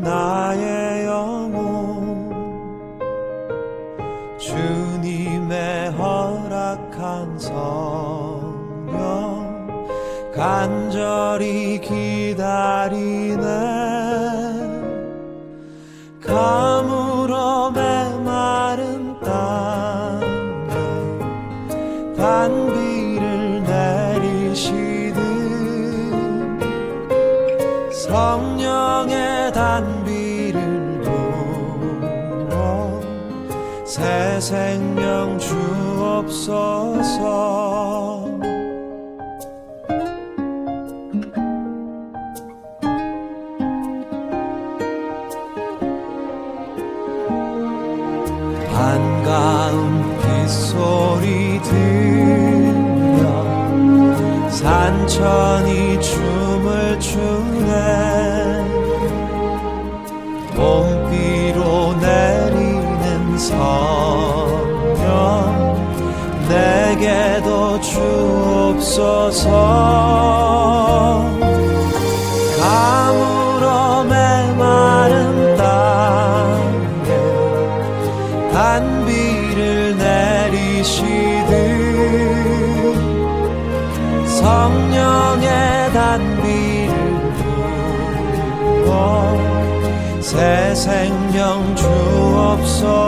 나의 영혼 주님의 허락한 성령 간절히 기다리네. 가물어 메마른 땅에 단비를 내리시듯 성령의 단비를 부어 새 생명 주옵소서. 반가운 빗소리 들려 산천이 춤을 추네. 봄비로 내리는 성령 내게도 주옵소서. 가물어 메마른 땅에 단비를 내리시듯 성령의 단비를 부어 새 생명 주옵소서.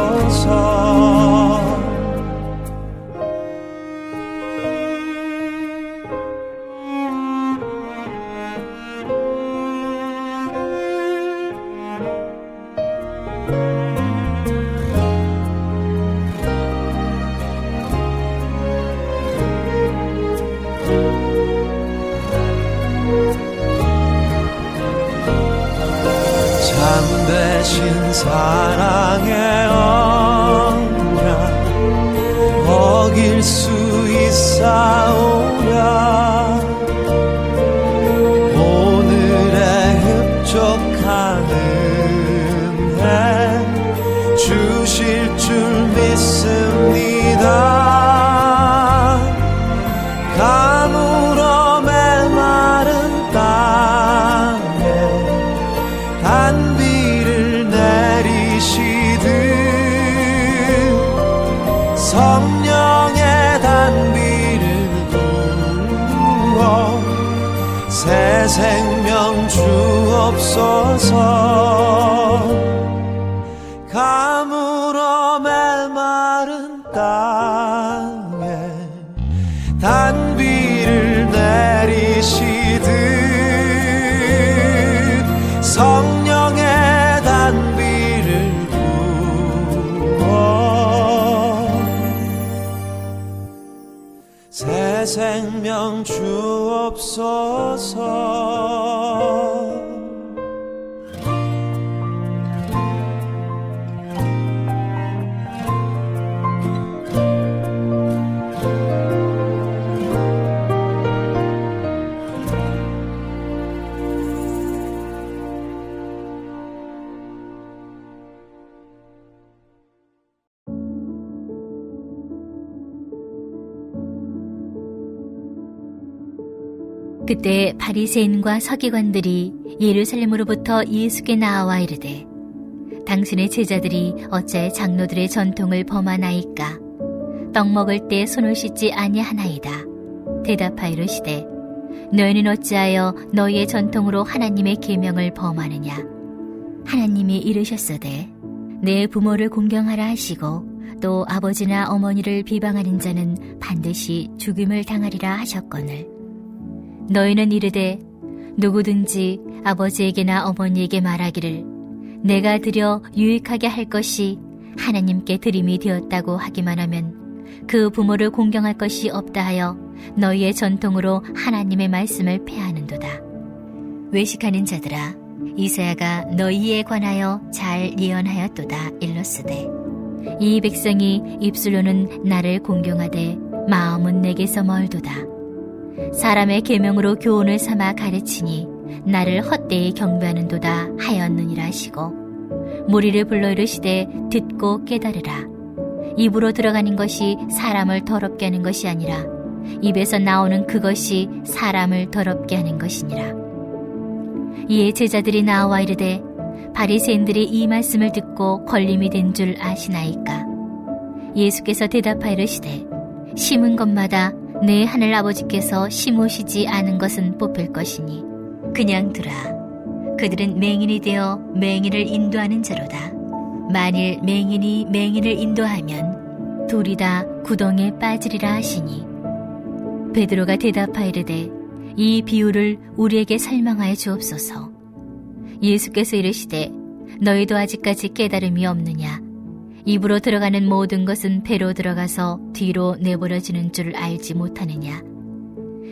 참되신 사랑의 언약 어길 수 있사오랴. 오늘의 흡족한 은혜 주실 줄 믿습니다. 가물어 메마른 땅에 단비를 내리시듯 성령의 단비를 부어 새 생명 주옵소서. 가물어 메마른 땅에 단비를 내리시듯 성령의 단비를 부어 새 생명 주옵소서. 그때 바리새인과 서기관들이 예루살렘으로부터 예수께 나와 이르되 당신의 제자들이 어찌하여 장로들의 전통을 범하나이까? 떡 먹을 때 손을 씻지 아니하나이다. 대답하여 이르시되 너희는 어찌하여 너희의 전통으로 하나님의 계명을 범하느냐? 하나님이 이르셨으되 내 부모를 공경하라 하시고 또 아버지나 어머니를 비방하는 자는 반드시 죽임을 당하리라 하셨거늘 너희는 이르되 누구든지 아버지에게나 어머니에게 말하기를 내가 드려 유익하게 할 것이 하나님께 드림이 되었다고 하기만 하면 그 부모를 공경할 것이 없다 하여 너희의 전통으로 하나님의 말씀을 폐하는도다. 외식하는 자들아, 이사야가 너희에 관하여 잘 예언하였도다. 일렀으되 이 백성이 입술로는 나를 공경하되 마음은 내게서 멀도다. 사람의 계명으로 교훈을 삼아 가르치니 나를 헛되이 경배하는도다 하였느니라 하시고 무리를 불러 이르시되 듣고 깨달으라. 입으로 들어가는 것이 사람을 더럽게 하는 것이 아니라 입에서 나오는 그것이 사람을 더럽게 하는 것이니라. 이에 제자들이 나와 이르되 바리새인들이 이 말씀을 듣고 걸림이 된 줄 아시나이까? 예수께서 대답하이르시되 심은 것마다 내 하늘 아버지께서 심으시지 않은 것은 뽑힐 것이니 그냥 두라. 그들은 맹인이 되어 맹인을 인도하는 자로다. 만일 맹인이 맹인을 인도하면 둘이 다 구덩이에 빠지리라 하시니 베드로가 대답하이르되 이 비유를 우리에게 설명하여 주옵소서. 예수께서 이르시되 너희도 아직까지 깨달음이 없느냐? 입으로 들어가는 모든 것은 배로 들어가서 뒤로 내버려지는 줄 알지 못하느냐?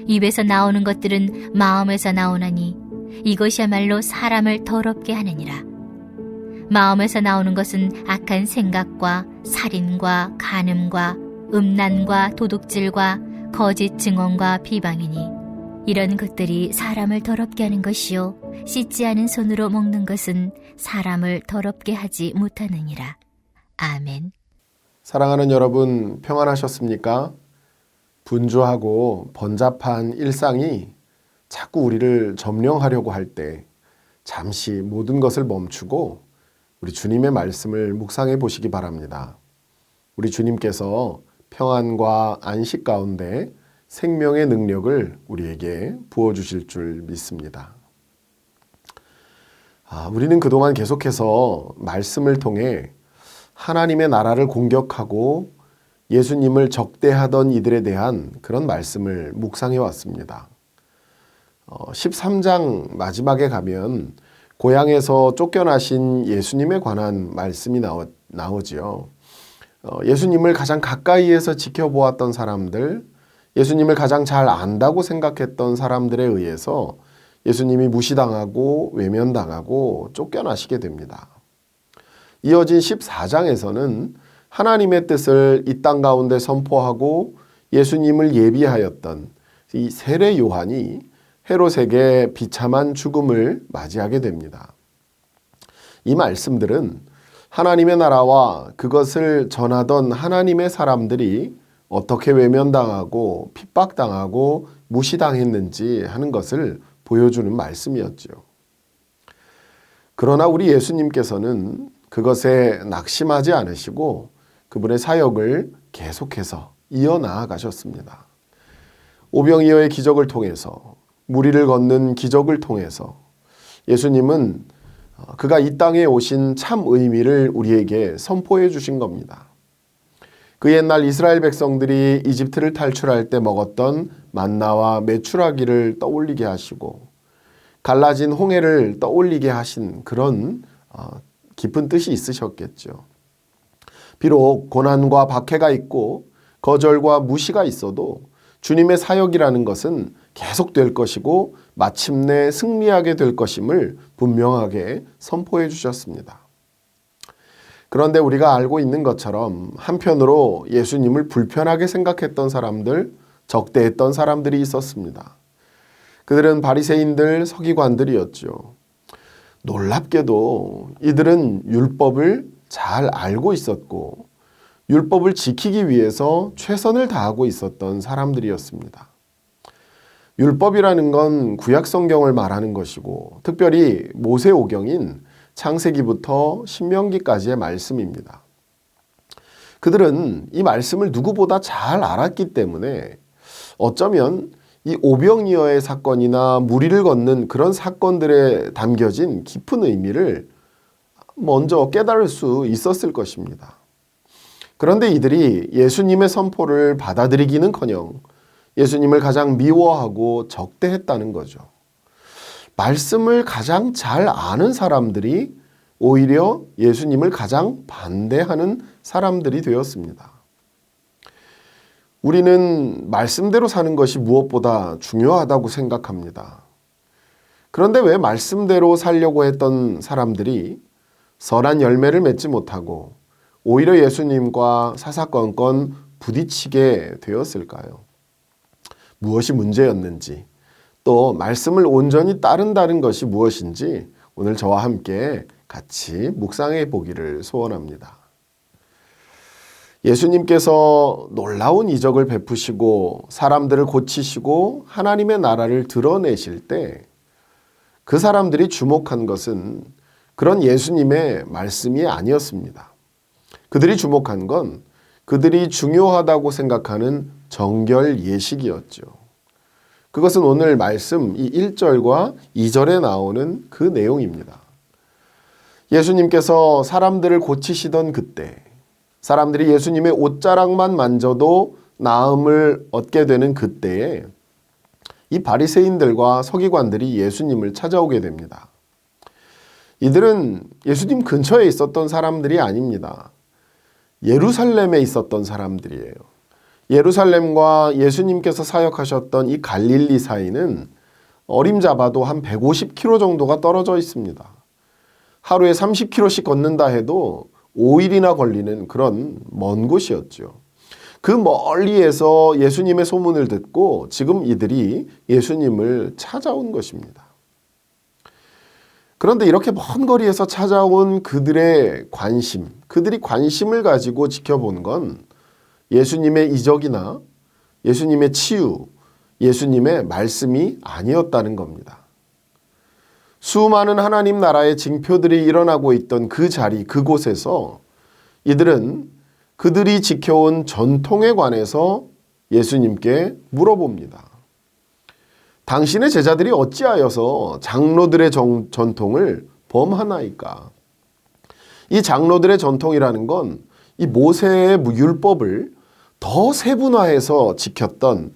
입에서 나오는 것들은 마음에서 나오나니 이것이야말로 사람을 더럽게 하느니라. 마음에서 나오는 것은 악한 생각과 살인과 간음과 음란과 도둑질과 거짓 증언과 비방이니 이런 것들이 사람을 더럽게 하는 것이요 씻지 않은 손으로 먹는 것은 사람을 더럽게 하지 못하느니라. 아멘. 사랑하는 여러분, 평안하셨습니까? 분주하고 번잡한 일상이 자꾸 우리를 점령하려고 할 때 잠시 모든 것을 멈추고 우리 주님의 말씀을 묵상해 보시기 바랍니다. 우리 주님께서 평안과 안식 가운데 생명의 능력을 우리에게 부어주실 줄 믿습니다. 우리는 그동안 계속해서 말씀을 통해 하나님의 나라를 공격하고 예수님을 적대하던 이들에 대한 그런 말씀을 묵상해 왔습니다. 13장 마지막에 가면 고향에서 쫓겨나신 예수님에 관한 말씀이 나오지요. 예수님을 가장 가까이에서 지켜보았던 사람들, 예수님을 가장 잘 안다고 생각했던 사람들에 의해서 예수님이 무시당하고 외면당하고 쫓겨나시게 됩니다. 이어진 14장에서는 하나님의 뜻을 이 땅 가운데 선포하고 예수님을 예비하였던 이 세례 요한이 헤롯에게 비참한 죽음을 맞이하게 됩니다. 이 말씀들은 하나님의 나라와 그것을 전하던 하나님의 사람들이 어떻게 외면당하고 핍박당하고 무시당했는지 하는 것을 보여주는 말씀이었죠. 그러나 우리 예수님께서는 그것에 낙심하지 않으시고 그분의 사역을 계속해서 이어나가셨습니다. 오병이어의 기적을 통해서, 무리를 걷는 기적을 통해서 예수님은 그가 이 땅에 오신 참 의미를 우리에게 선포해 주신 겁니다. 그 옛날 이스라엘 백성들이 이집트를 탈출할 때 먹었던 만나와 메추라기를 떠올리게 하시고 갈라진 홍해를 떠올리게 하신 그런 깊은 뜻이 있으셨겠죠. 비록 고난과 박해가 있고 거절과 무시가 있어도 주님의 사역이라는 것은 계속될 것이고 마침내 승리하게 될 것임을 분명하게 선포해 주셨습니다. 그런데 우리가 알고 있는 것처럼 한편으로 예수님을 불편하게 생각했던 사람들, 적대했던 사람들이 있었습니다. 그들은 바리새인들, 서기관들이었죠. 놀랍게도 이들은 율법을 잘 알고 있었고 율법을 지키기 위해서 최선을 다하고 있었던 사람들이었습니다. 율법이라는 건 구약 성경을 말하는 것이고 특별히 모세오경인 창세기부터 신명기까지의 말씀입니다. 그들은 이 말씀을 누구보다 잘 알았기 때문에 어쩌면 이 오병이어의 사건이나 무리를 걷는 그런 사건들에 담겨진 깊은 의미를 먼저 깨달을 수 있었을 것입니다. 그런데 이들이 예수님의 선포를 받아들이기는커녕 예수님을 가장 미워하고 적대했다는 거죠. 말씀을 가장 잘 아는 사람들이 오히려 예수님을 가장 반대하는 사람들이 되었습니다. 우리는 말씀대로 사는 것이 무엇보다 중요하다고 생각합니다. 그런데 왜 말씀대로 살려고 했던 사람들이 선한 열매를 맺지 못하고 오히려 예수님과 사사건건 부딪히게 되었을까요? 무엇이 문제였는지, 또 말씀을 온전히 따른다는 것이 무엇인지 오늘 저와 함께 같이 묵상해 보기를 소원합니다. 예수님께서 놀라운 이적을 베푸시고 사람들을 고치시고 하나님의 나라를 드러내실 때 그 사람들이 주목한 것은 그런 예수님의 말씀이 아니었습니다. 그들이 주목한 건 그들이 중요하다고 생각하는 정결 예식이었죠. 그것은 오늘 말씀 이 1절과 2절에 나오는 그 내용입니다. 예수님께서 사람들을 고치시던 그때, 사람들이 예수님의 옷자락만 만져도 나음을 얻게 되는 그때에 이 바리새인들과 서기관들이 예수님을 찾아오게 됩니다. 이들은 예수님 근처에 있었던 사람들이 아닙니다. 예루살렘에 있었던 사람들이에요. 예루살렘과 예수님께서 사역하셨던 이 갈릴리 사이는 어림잡아도 한 150km 정도가 떨어져 있습니다. 하루에 30km씩 걷는다 해도 5일이나 걸리는 그런 먼 곳이었죠. 그 멀리에서 예수님의 소문을 듣고 지금 이들이 예수님을 찾아온 것입니다. 그런데 이렇게 먼 거리에서 찾아온 그들의 관심, 그들이 관심을 가지고 지켜본 건 예수님의 이적이나 예수님의 치유, 예수님의 말씀이 아니었다는 겁니다. 수많은 하나님 나라의 징표들이 일어나고 있던 그 자리, 그곳에서 이들은 그들이 지켜온 전통에 관해서 예수님께 물어봅니다. 당신의 제자들이 어찌하여서 장로들의 전통을 범하나이까? 이 장로들의 전통이라는 건 이 모세의 율법을 더 세분화해서 지켰던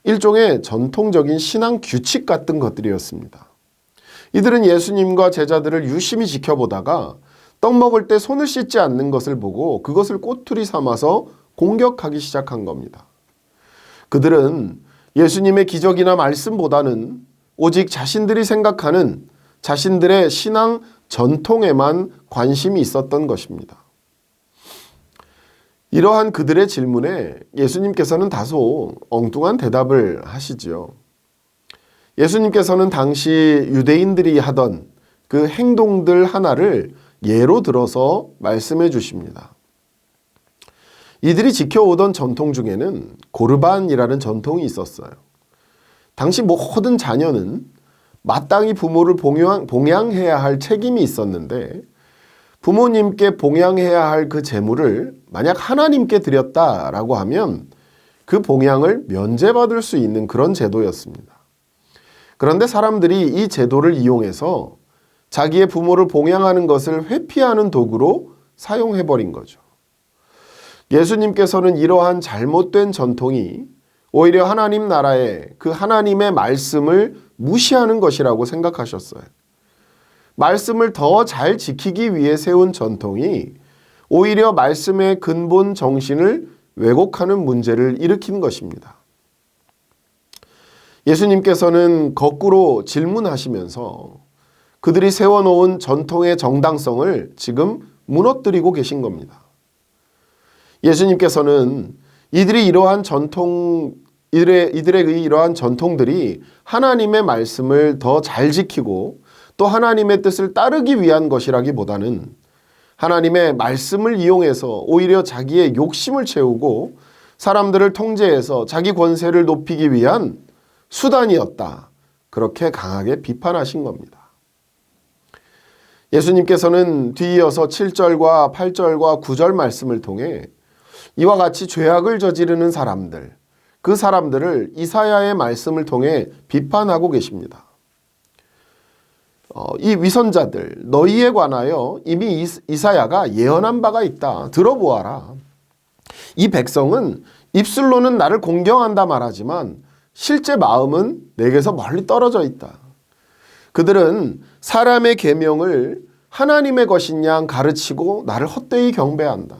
일종의 전통적인 신앙 규칙 같은 것들이었습니다. 이들은 예수님과 제자들을 유심히 지켜보다가 떡 먹을 때 손을 씻지 않는 것을 보고 그것을 꼬투리 삼아서 공격하기 시작한 겁니다. 그들은 예수님의 기적이나 말씀보다는 오직 자신들이 생각하는 자신들의 신앙 전통에만 관심이 있었던 것입니다. 이러한 그들의 질문에 예수님께서는 다소 엉뚱한 대답을 하시지요. 예수님께서는 당시 유대인들이 하던 그 행동들 하나를 예로 들어서 말씀해 주십니다. 이들이 지켜오던 전통 중에는 고르반이라는 전통이 있었어요. 당시 모든 자녀는 마땅히 부모를 봉양해야 할 책임이 있었는데 부모님께 봉양해야 할 그 재물을 만약 하나님께 드렸다라고 하면 그 봉양을 면제받을 수 있는 그런 제도였습니다. 그런데 사람들이 이 제도를 이용해서 자기의 부모를 봉양하는 것을 회피하는 도구로 사용해버린 거죠. 예수님께서는 이러한 잘못된 전통이 오히려 하나님 나라의 그 하나님의 말씀을 무시하는 것이라고 생각하셨어요. 말씀을 더 잘 지키기 위해 세운 전통이 오히려 말씀의 근본 정신을 왜곡하는 문제를 일으킨 것입니다. 예수님께서는 거꾸로 질문하시면서 그들이 세워놓은 전통의 정당성을 지금 무너뜨리고 계신 겁니다. 예수님께서는 이들의 이러한 전통들이 하나님의 말씀을 더 잘 지키고 또 하나님의 뜻을 따르기 위한 것이라기보다는 하나님의 말씀을 이용해서 오히려 자기의 욕심을 채우고 사람들을 통제해서 자기 권세를 높이기 위한 수단이었다. 그렇게 강하게 비판하신 겁니다. 예수님께서는 뒤이어서 7절과 8절과 9절 말씀을 통해 이와 같이 죄악을 저지르는 사람들, 그 사람들을 이사야의 말씀을 통해 비판하고 계십니다. 이 위선자들, 너희에 관하여 이미 이사야가 예언한 바가 있다. 들어보아라. 이 백성은 입술로는 나를 공경한다 말하지만 실제 마음은 내게서 멀리 떨어져 있다. 그들은 사람의 계명을 하나님의 것인 양 가르치고 나를 헛되이 경배한다.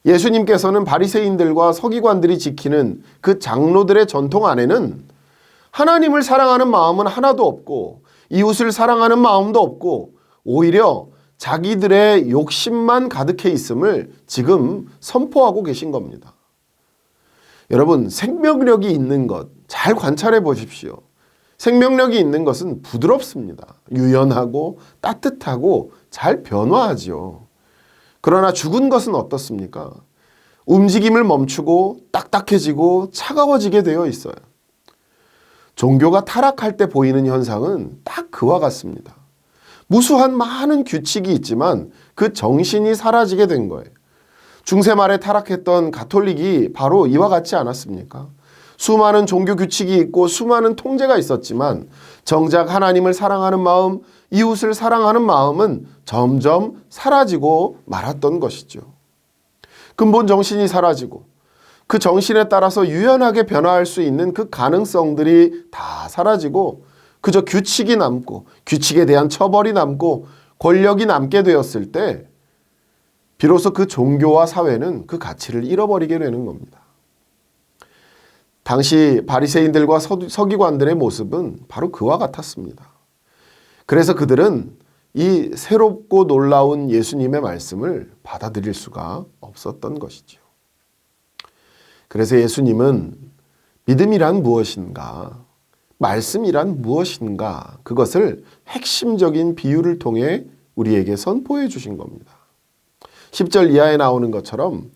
예수님께서는 바리새인들과 서기관들이 지키는 그 장로들의 전통 안에는 하나님을 사랑하는 마음은 하나도 없고 이웃을 사랑하는 마음도 없고 오히려 자기들의 욕심만 가득해 있음을 지금 선포하고 계신 겁니다. 여러분, 생명력이 있는 것 잘 관찰해 보십시오. 생명력이 있는 것은 부드럽습니다. 유연하고 따뜻하고 잘 변화하죠. 그러나 죽은 것은 어떻습니까? 움직임을 멈추고 딱딱해지고 차가워지게 되어 있어요. 종교가 타락할 때 보이는 현상은 딱 그와 같습니다. 무수한 많은 규칙이 있지만 그 정신이 사라지게 된 거예요. 중세 말에 타락했던 가톨릭이 바로 이와 같지 않았습니까? 수많은 종교 규칙이 있고 수많은 통제가 있었지만 정작 하나님을 사랑하는 마음, 이웃을 사랑하는 마음은 점점 사라지고 말았던 것이죠. 근본 정신이 사라지고 그 정신에 따라서 유연하게 변화할 수 있는 그 가능성들이 다 사라지고 그저 규칙이 남고 규칙에 대한 처벌이 남고 권력이 남게 되었을 때 비로소 그 종교와 사회는 그 가치를 잃어버리게 되는 겁니다. 당시 바리새인들과 서기관들의 모습은 바로 그와 같았습니다. 그래서 그들은 이 새롭고 놀라운 예수님의 말씀을 받아들일 수가 없었던 것이죠. 그래서 예수님은 믿음이란 무엇인가, 말씀이란 무엇인가, 그것을 핵심적인 비유를 통해 우리에게 선포해 주신 겁니다. 10절 이하에 나오는 것처럼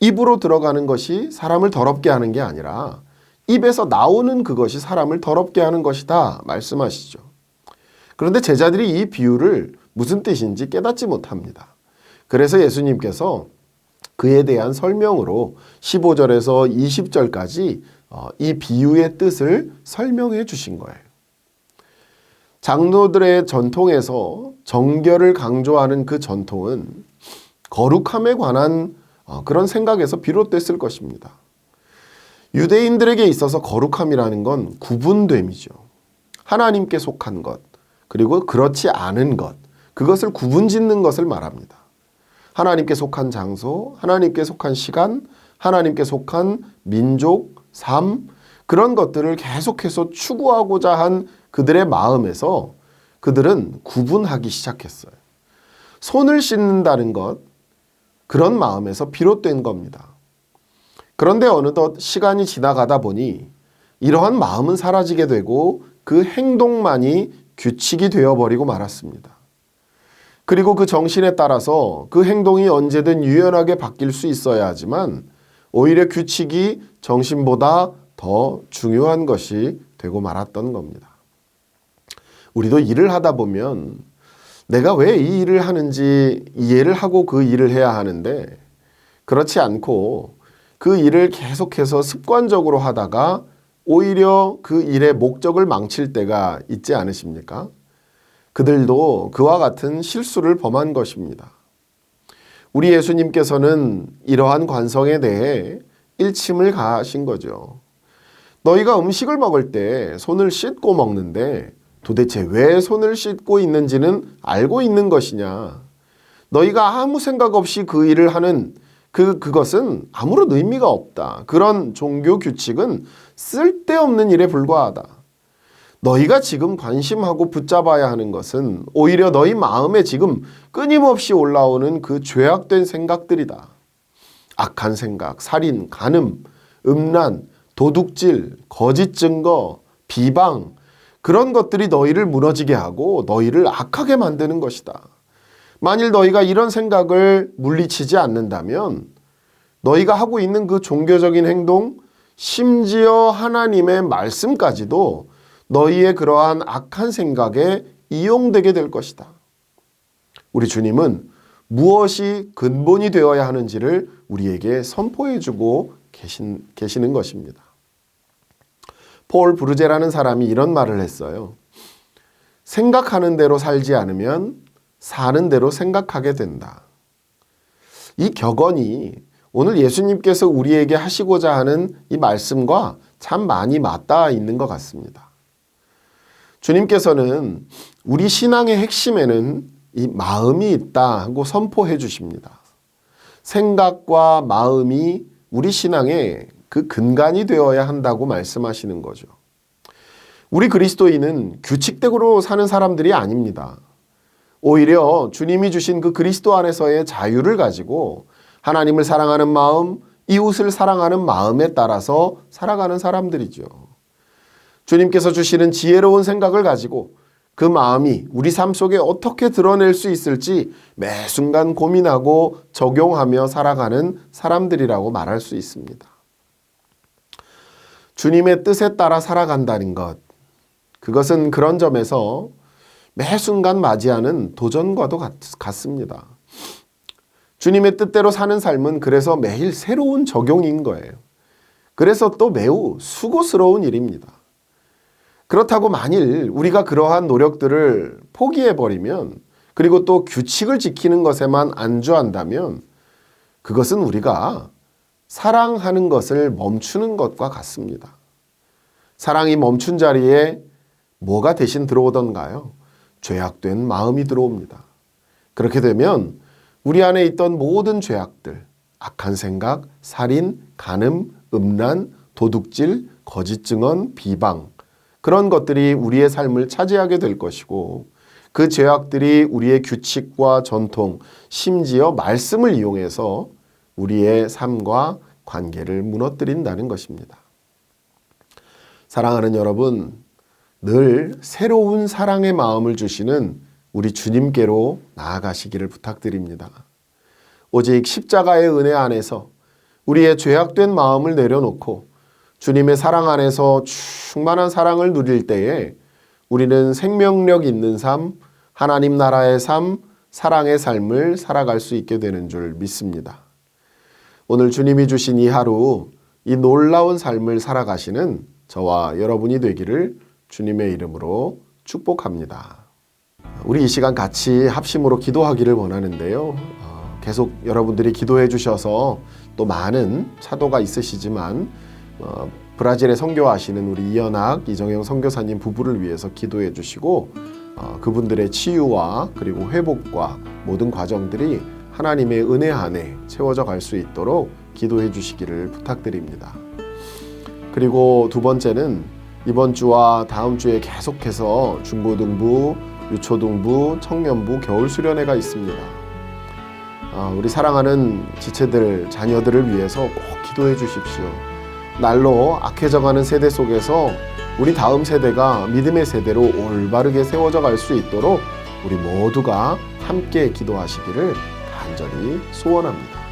입으로 들어가는 것이 사람을 더럽게 하는 게 아니라 입에서 나오는 그것이 사람을 더럽게 하는 것이다 말씀하시죠. 그런데 제자들이 이 비유를 무슨 뜻인지 깨닫지 못합니다. 그래서 예수님께서 그에 대한 설명으로 15절에서 20절까지 이 비유의 뜻을 설명해 주신 거예요. 장로들의 전통에서 정결을 강조하는 그 전통은 거룩함에 관한 그런 생각에서 비롯됐을 것입니다. 유대인들에게 있어서 거룩함이라는 건 구분됨이죠. 하나님께 속한 것, 그리고 그렇지 않은 것, 그것을 구분짓는 것을 말합니다. 하나님께 속한 장소, 하나님께 속한 시간, 하나님께 속한 민족, 삶, 그런 것들을 계속해서 추구하고자 한 그들의 마음에서 그들은 구분하기 시작했어요. 손을 씻는다는 것, 그런 마음에서 비롯된 겁니다. 그런데 어느덧 시간이 지나가다 보니 이러한 마음은 사라지게 되고 그 행동만이 규칙이 되어버리고 말았습니다. 그리고 그 정신에 따라서 그 행동이 언제든 유연하게 바뀔 수 있어야 하지만 오히려 규칙이 정신보다 더 중요한 것이 되고 말았던 겁니다. 우리도 일을 하다 보면 내가 왜 이 일을 하는지 이해를 하고 그 일을 해야 하는데 그렇지 않고 그 일을 계속해서 습관적으로 하다가 오히려 그 일의 목적을 망칠 때가 있지 않으십니까? 그들도 그와 같은 실수를 범한 것입니다. 우리 예수님께서는 이러한 관성에 대해 일침을 가하신 거죠. 너희가 음식을 먹을 때 손을 씻고 먹는데 도대체 왜 손을 씻고 있는지는 알고 있는 것이냐? 너희가 아무 생각 없이 그 일을 하는 그것은 아무런 의미가 없다. 그런 종교 규칙은 쓸데없는 일에 불과하다. 너희가 지금 관심하고 붙잡아야 하는 것은 오히려 너희 마음에 지금 끊임없이 올라오는 그 죄악된 생각들이다. 악한 생각, 살인, 간음, 음란, 도둑질, 거짓 증거, 비방, 그런 것들이 너희를 무너지게 하고 너희를 악하게 만드는 것이다. 만일 너희가 이런 생각을 물리치지 않는다면 너희가 하고 있는 그 종교적인 행동, 심지어 하나님의 말씀까지도 너희의 그러한 악한 생각에 이용되게 될 것이다. 우리 주님은 무엇이 근본이 되어야 하는지를 우리에게 선포해주고 계시는 것입니다. 폴 브루제라는 사람이 이런 말을 했어요. 생각하는 대로 살지 않으면 사는 대로 생각하게 된다. 이 격언이 오늘 예수님께서 우리에게 하시고자 하는 이 말씀과 참 많이 맞닿아 있는 것 같습니다. 주님께서는 우리 신앙의 핵심에는 이 마음이 있다 하고 선포해 주십니다. 생각과 마음이 우리 신앙의 그 근간이 되어야 한다고 말씀하시는 거죠. 우리 그리스도인은 규칙대로 사는 사람들이 아닙니다. 오히려 주님이 주신 그 그리스도 안에서의 자유를 가지고 하나님을 사랑하는 마음, 이웃을 사랑하는 마음에 따라서 살아가는 사람들이죠. 주님께서 주시는 지혜로운 생각을 가지고 그 마음이 우리 삶 속에 어떻게 드러낼 수 있을지 매 순간 고민하고 적용하며 살아가는 사람들이라고 말할 수 있습니다. 주님의 뜻에 따라 살아간다는 것, 그것은 그런 점에서 매 순간 맞이하는 도전과도 같습니다. 주님의 뜻대로 사는 삶은 그래서 매일 새로운 적용인 거예요. 그래서 또 매우 수고스러운 일입니다. 그렇다고 만일 우리가 그러한 노력들을 포기해버리면, 그리고 또 규칙을 지키는 것에만 안주한다면 그것은 우리가 사랑하는 것을 멈추는 것과 같습니다. 사랑이 멈춘 자리에 뭐가 대신 들어오던가요? 죄악된 마음이 들어옵니다. 그렇게 되면 우리 안에 있던 모든 죄악들, 악한 생각, 살인, 간음, 음란, 도둑질, 거짓 증언, 비방, 그런 것들이 우리의 삶을 차지하게 될 것이고, 그 죄악들이 우리의 규칙과 전통, 심지어 말씀을 이용해서 우리의 삶과 관계를 무너뜨린다는 것입니다. 사랑하는 여러분, 늘 새로운 사랑의 마음을 주시는 우리 주님께로 나아가시기를 부탁드립니다. 오직 십자가의 은혜 안에서 우리의 죄악된 마음을 내려놓고 주님의 사랑 안에서 충만한 사랑을 누릴 때에 우리는 생명력 있는 삶, 하나님 나라의 삶, 사랑의 삶을 살아갈 수 있게 되는 줄 믿습니다. 오늘 주님이 주신 이 하루, 이 놀라운 삶을 살아가시는 저와 여러분이 되기를 주님의 이름으로 축복합니다. 우리 이 시간 같이 합심으로 기도하기를 원하는데요. 계속 여러분들이 기도해 주셔서 또 많은 사도가 있으시지만 브라질에 선교하시는 우리 이연학, 이정영 선교사님 부부를 위해서 기도해 주시고 그분들의 치유와 그리고 회복과 모든 과정들이 하나님의 은혜 안에 채워져 갈 수 있도록 기도해 주시기를 부탁드립니다. 그리고 두 번째는 이번 주와 다음 주에 계속해서 중고등부, 유초등부, 청년부 겨울수련회가 있습니다. 우리 사랑하는 지체들, 자녀들을 위해서 꼭 기도해 주십시오. 날로 악해져가는 세대 속에서 우리 다음 세대가 믿음의 세대로 올바르게 세워져 갈 수 있도록 우리 모두가 함께 기도하시기를 간절히 소원합니다.